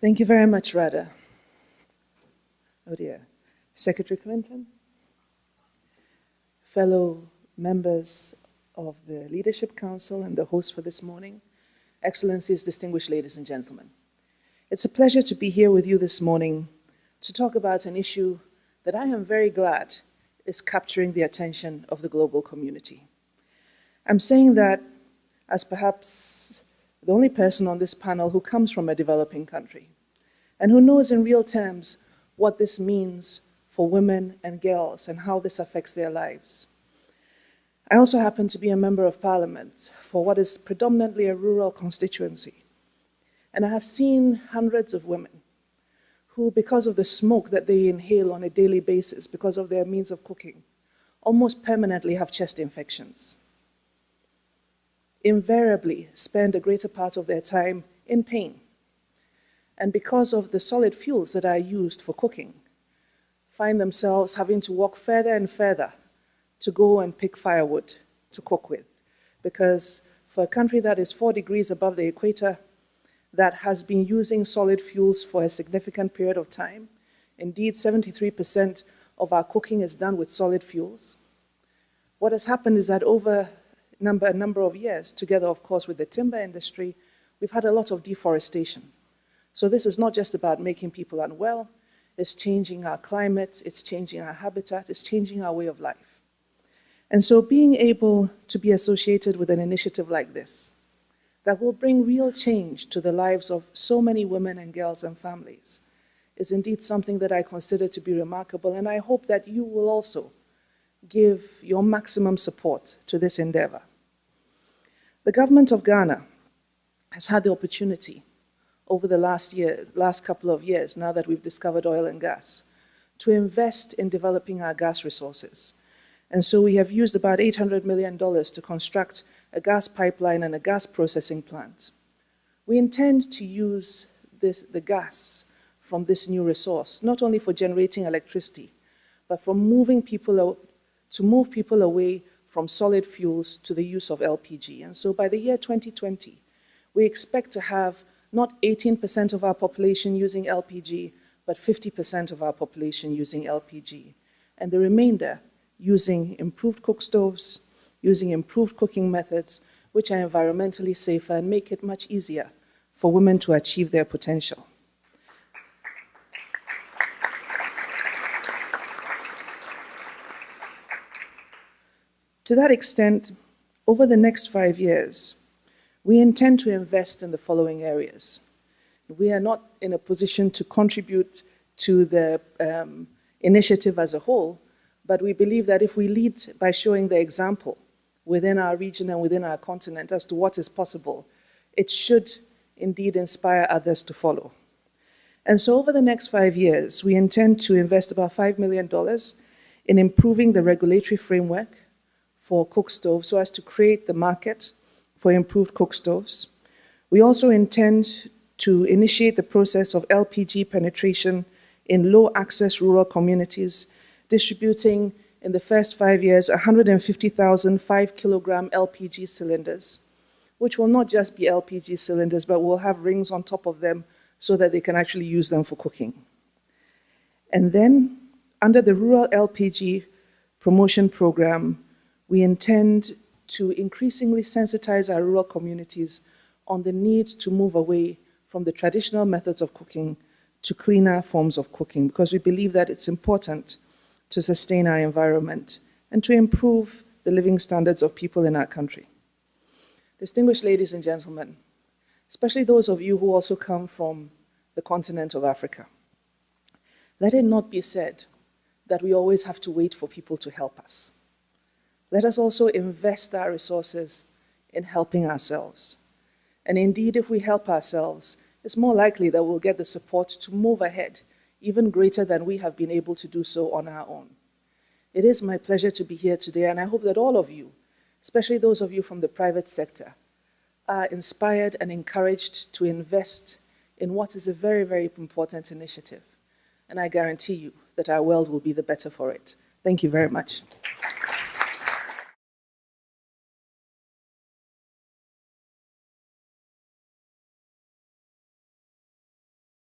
Thank you very much, Radha. Oh dear. Secretary Clinton, fellow members of the Leadership Council and the host for this morning, Excellencies, distinguished ladies and gentlemen. It's a pleasure to be here with you this morning to talk about an issue that I am very glad is capturing the attention of the global community. I'm saying that as perhaps the only person on this panel who comes from a developing country and who knows in real terms what this means for women and girls and how this affects their lives. I also happen to be a member of parliament for what is predominantly a rural constituency. And I have seen hundreds of women who, because of the smoke that they inhale on a daily basis, because of their means of cooking, almost permanently have chest infections. Invariably spend a greater part of their time in pain. And because of the solid fuels that are used for cooking, find themselves having to walk further and further to go and pick firewood to cook with. Because for a country that is 4 degrees above the equator, that has been using solid fuels for a significant period of time, indeed 73% of our cooking is done with solid fuels. What has happened is that over a number of years, together of course with the timber industry, we've had a lot of deforestation. So this is not just about making people unwell, it's changing our climate, it's changing our habitat, it's changing our way of life. And so being able to be associated with an initiative like this, that will bring real change to the lives of so many women and girls and families, is indeed something that I consider to be remarkable, and I hope that you will also give your maximum support to this endeavor. The government of Ghana has had the opportunity over the last couple of years, now that we've discovered oil and gas, to invest in developing our gas resources. And so we have used about $800 million to construct a gas pipeline and a gas processing plant. We intend to use the gas from this new resource, not only for generating electricity, but for moving people away from solid fuels to the use of LPG. And so by the year 2020, we expect to have not 18% of our population using LPG, but 50% of our population using LPG. And the remainder using improved cook stoves, using improved cooking methods, which are environmentally safer and make it much easier for women to achieve their potential. To that extent, over the next 5 years, we intend to invest in the following areas. We are not in a position to contribute to the initiative as a whole, but we believe that if we lead by showing the example within our region and within our continent as to what is possible, it should indeed inspire others to follow. And so over the next 5 years, we intend to invest about $5 million in improving the regulatory framework for cook stoves so as to create the market for improved cook stoves. We also intend to initiate the process of LPG penetration in low-access rural communities, distributing in the first 5 years 150,000 5-kilogram LPG cylinders, which will not just be LPG cylinders, but will have rings on top of them so that they can actually use them for cooking. And then, under the Rural LPG Promotion Program, we intend to increasingly sensitize our rural communities on the need to move away from the traditional methods of cooking to cleaner forms of cooking, because we believe that it's important to sustain our environment and to improve the living standards of people in our country. Distinguished ladies and gentlemen, especially those of you who also come from the continent of Africa, let it not be said that we always have to wait for people to help us. Let us also invest our resources in helping ourselves. And indeed, if we help ourselves, it's more likely that we'll get the support to move ahead, even greater than we have been able to do so on our own. It is my pleasure to be here today, and I hope that all of you, especially those of you from the private sector, are inspired and encouraged to invest in what is a very, very important initiative. And I guarantee you that our world will be the better for it. Thank you very much.